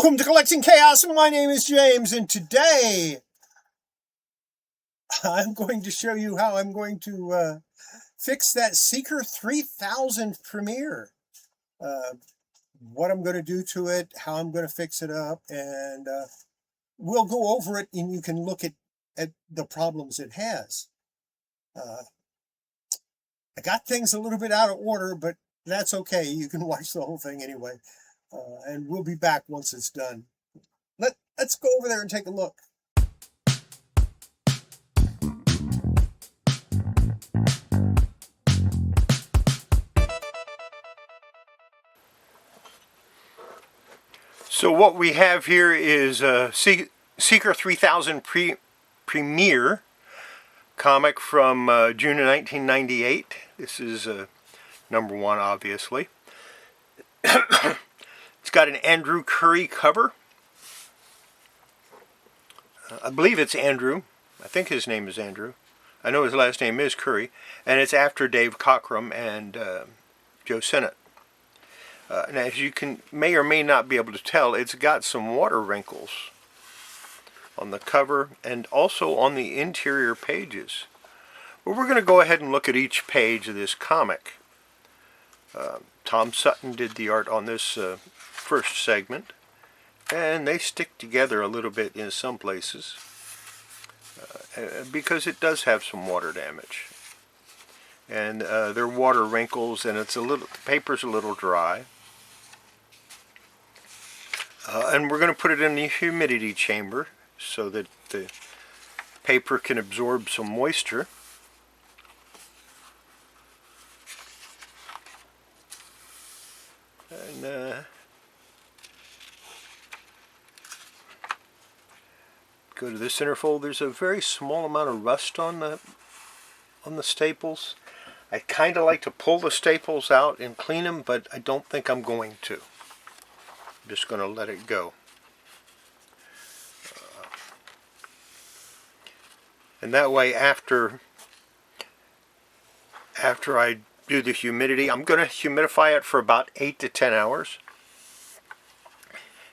Welcome to Kollecting Kaos. My name is James, and today I'm going to show you how I'm going to fix that Seeker3000 Premiere. What I'm going to do to it, how I'm going to fix it up, and we'll go over it, and you can look at the problems it has. I got things a little bit out of order, but that's okay. You can watch the whole thing anyway. And we'll be back once it's done. Let's go over there and take a look. So what we have here is a Seeker3000 Premiere comic from June of 1998. This is number one, obviously. It's got an Andrew Curry cover. I believe it's Andrew. I think his name is Andrew. I know his last name is Curry. And it's after Dave Cockrum and Joe Sinnott. Now, as you may or may not be able to tell, it's got some water wrinkles on the cover and also on the interior pages. But we're going to go ahead and look at each page of this comic. Tom Sutton did the art on this first segment, and they stick together a little bit in some places because it does have some water damage, and there are water wrinkles, and the paper's a little dry, and we're going to put it in the humidity chamber so that the paper can absorb some moisture. And go to the centerfold. There's a very small amount of rust on the staples. I kind of like to pull the staples out and clean them, but I don't think I'm going to. I'm just going to let it go. And that way, after I do the humidity, I'm going to humidify it for about 8 to 10 hours.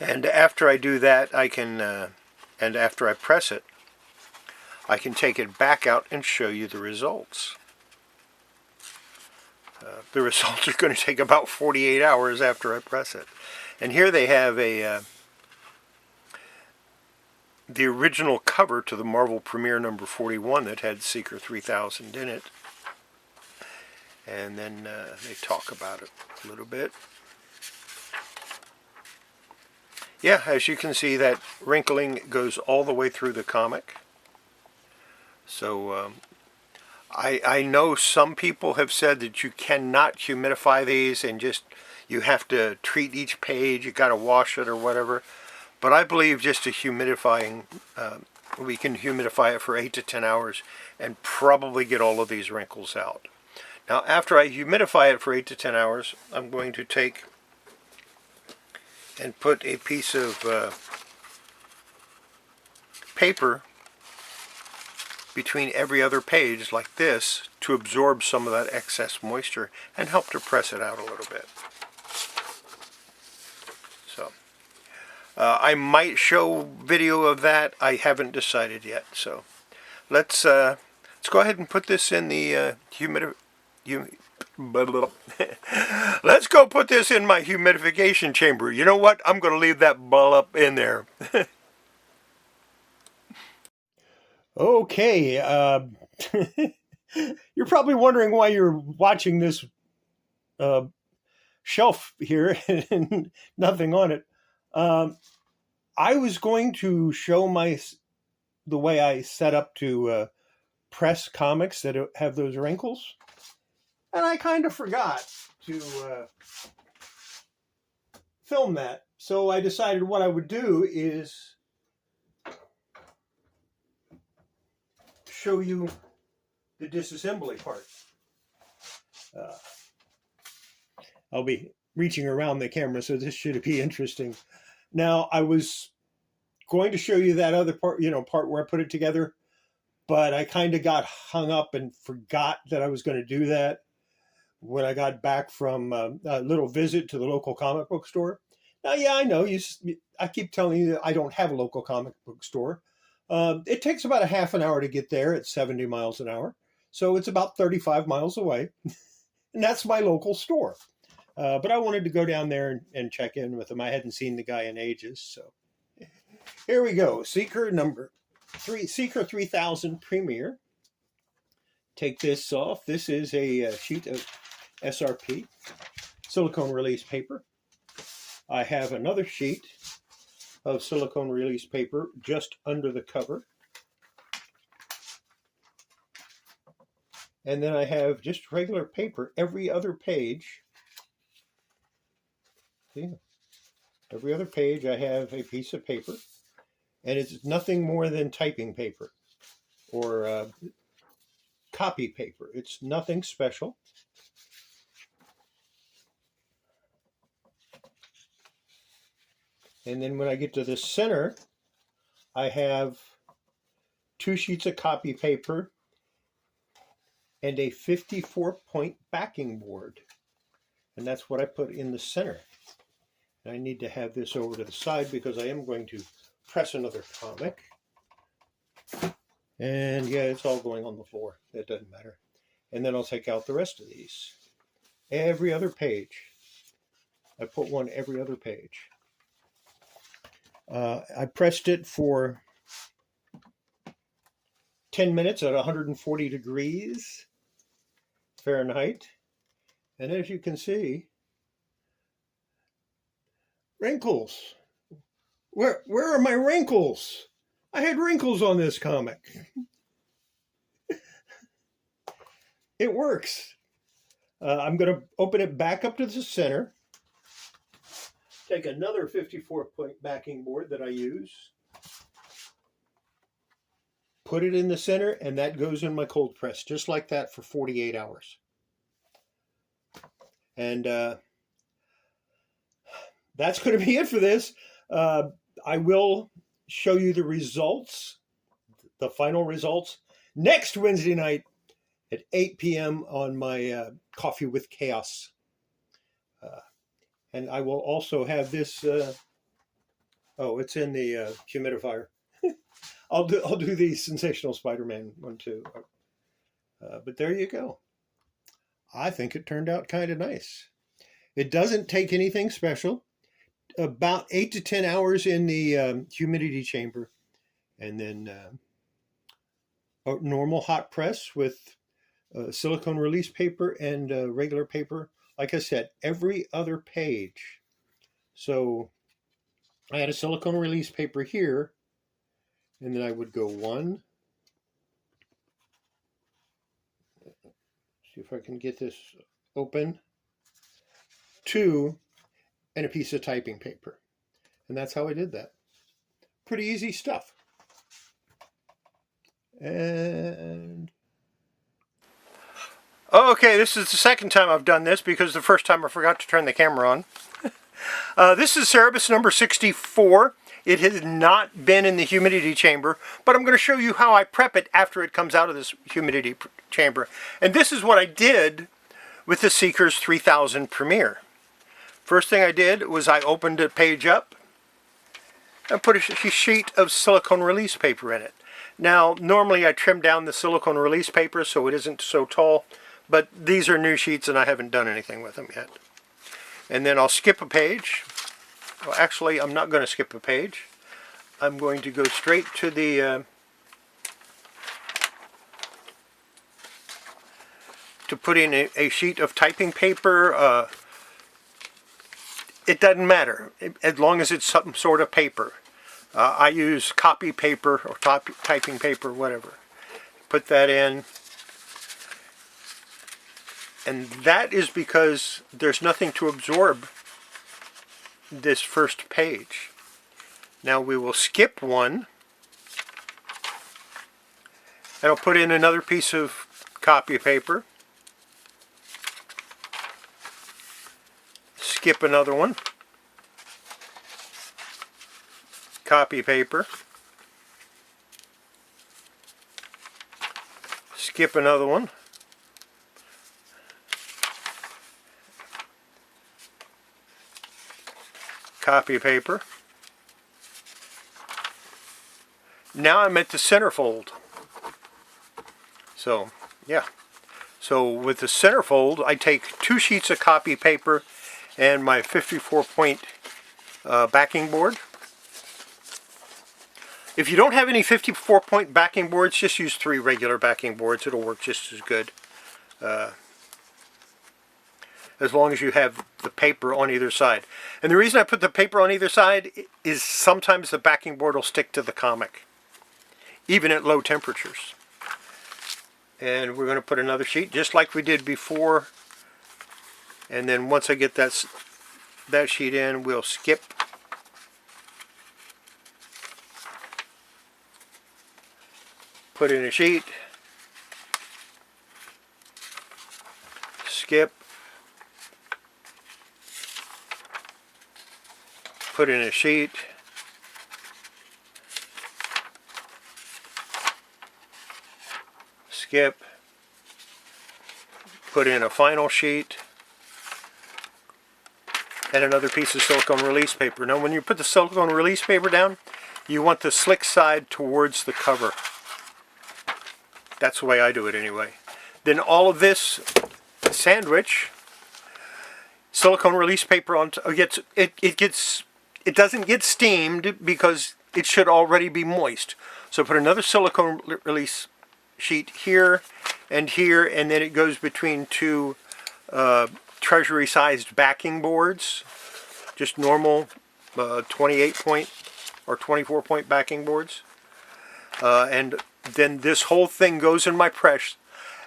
And after I do that, I can, and after I press it, I can take it back out and show you the results. The results are going to take about 48 hours after I press it. And here they have the original cover to the Marvel Premiere number 41 that had Seeker3000 in it. And then they talk about it a little bit. Yeah, as you can see, that wrinkling goes all the way through the comic. So I know some people have said that you cannot humidify these and you have to treat each page, you got to wash it or whatever. But I believe just a humidifying, we can humidify it for 8 to 10 hours and probably get all of these wrinkles out. Now, after I humidify it for 8 to 10 hours, I'm going to take and put a piece of paper between every other page like this to absorb some of that excess moisture and help to press it out a little bit. So, I might show video of that. I haven't decided yet. So, let's go ahead and put this in the let's go put this in my humidification chamber. You know what? I'm going to leave that ball up in there. Okay. You're probably wondering why you're watching this shelf here and nothing on it. I was going to show the way I set up to press comics that have those wrinkles. And I kind of forgot to film that. So I decided what I would do is show you the disassembly part. I'll be reaching around the camera, so this should be interesting. Now, I was going to show you that other part, part where I put it together, but I kind of got hung up and forgot that I was going to do that when I got back from a little visit to the local comic book store. Now, yeah, I know. I keep telling you that I don't have a local comic book store. It takes about a half an hour to get there at 70 miles an hour. So it's about 35 miles away. And that's my local store. But I wanted to go down there and check in with him. I hadn't seen the guy in ages. So here we go. Seeker 3000 Premier. Take this off. This is a sheet of SRP, silicone release paper. I have another sheet of silicone release paper just under the cover. And then I have just regular paper every other page. See? Every other page I have a piece of paper. And it's nothing more than typing paper or copy paper. It's nothing special. And then when I get to the center, I have 2 sheets of copy paper and a 54-point backing board. And that's what I put in the center. And I need to have this over to the side because I am going to press another comic. And yeah, it's all going on the floor. That doesn't matter. And then I'll take out the rest of these. Every other page. I put one every other page. I pressed it for 10 minutes at 140 degrees Fahrenheit. And as you can see, wrinkles. Where are my wrinkles? I had wrinkles on this comic. It works. I'm going to open it back up to the center. Take another 54-point backing board that I use. Put it in the center, and that goes in my cold press, just like that for 48 hours. And that's going to be it for this. I will show you the results, the final results, next Wednesday night at 8 p.m. on my Coffee with Chaos. And I will also have this, it's in the humidifier. I'll do the Sensational Spider-Man one too. But there you go. I think it turned out kind of nice. It doesn't take anything special. About 8 to 10 hours in the humidity chamber. And then a normal hot press with silicone release paper and regular paper. Like I said, every other page. So I had a silicone release paper here. And then I would go 1. See if I can get this open. 2, and a piece of typing paper. And that's how I did that. Pretty easy stuff. And okay, this is the second time I've done this because the first time I forgot to turn the camera on. This is Cerebus number 64. It has not been in the humidity chamber, but I'm going to show you how I prep it after it comes out of this humidity chamber. And this is what I did with the Seeker's 3000 Premier. First thing I did was I opened a page up and put a sheet of silicone release paper in it. Now, normally I trim down the silicone release paper so it isn't so tall, but these are new sheets and I haven't done anything with them yet. And then I'll skip a page. Well, actually, I'm not going to skip a page. I'm going to go straight to the to put in a sheet of typing paper. It doesn't matter, as long as it's some sort of paper. I use copy paper or typing paper, whatever. Put that in. And that is because there's nothing to absorb this first page. Now we will skip one. And I'll put in another piece of copy paper. Skip another one. Copy paper. Skip another one. copy paper. Now I'm at the centerfold. So, yeah. So with the centerfold, I take 2 sheets of copy paper and my 54-point backing board. If you don't have any 54-point backing boards, just use 3 regular backing boards. It'll work just as good. As long as you have the paper on either side. And the reason I put the paper on either side is sometimes the backing board will stick to the comic, even at low temperatures. And we're going to put another sheet just like we did before. And then once I get that sheet in, we'll skip. Put in a sheet. Skip. Put in a sheet. Skip. Put in a final sheet. And another piece of silicone release paper. Now when you put the silicone release paper down, you want the slick side towards the cover. That's the way I do it anyway. Then all of this sandwich, silicone release paper on it doesn't get steamed because it should already be moist. So put another silicone release sheet here, and then it goes between 2 treasury sized backing boards, just normal 28-point or 24-point backing boards. And then this whole thing goes in my press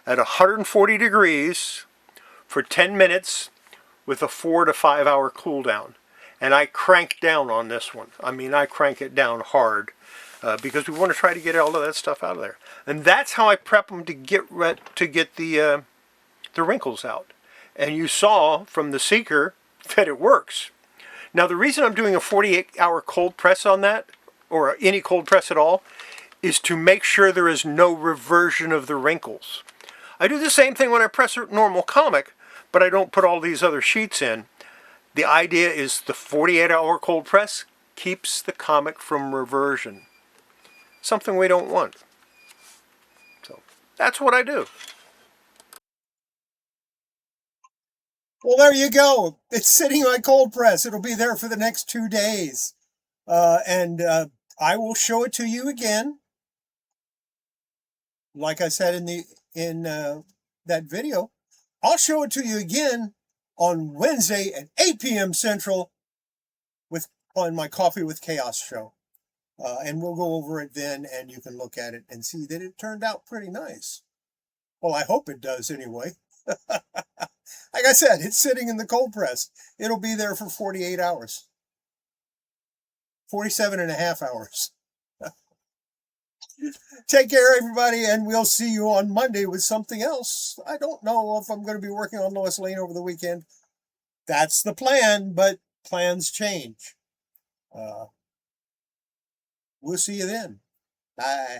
at 140 degrees for 10 minutes with a 4 to 5 hour cool down. And I crank down on this one. I mean, I crank it down hard because we want to try to get all of that stuff out of there. And that's how I prep them to get the wrinkles out. And you saw from the Seeker that it works. Now the reason I'm doing a 48-hour cold press on that, or any cold press at all, is to make sure there is no reversion of the wrinkles. I do the same thing when I press a normal comic, but I don't put all these other sheets in. The idea is the 48-hour cold press keeps the comic from reversion. Something we don't want. So that's what I do. Well, there you go. It's sitting on cold press. It'll be there for the next 2 days. And I will show it to you again. Like I said in that video, I'll show it to you again on Wednesday at 8 p.m. Central on my Coffee with Chaos show. And we'll go over it then, and you can look at it and see that it turned out pretty nice. Well, I hope it does anyway. Like I said, it's sitting in the cold press. It'll be there for 48 hours. 47 and a half hours. Take care, everybody, and we'll see you on Monday with something else. I don't know if I'm going to be working on Lois Lane over the weekend. That's the plan, but plans change. We'll see you then. Bye.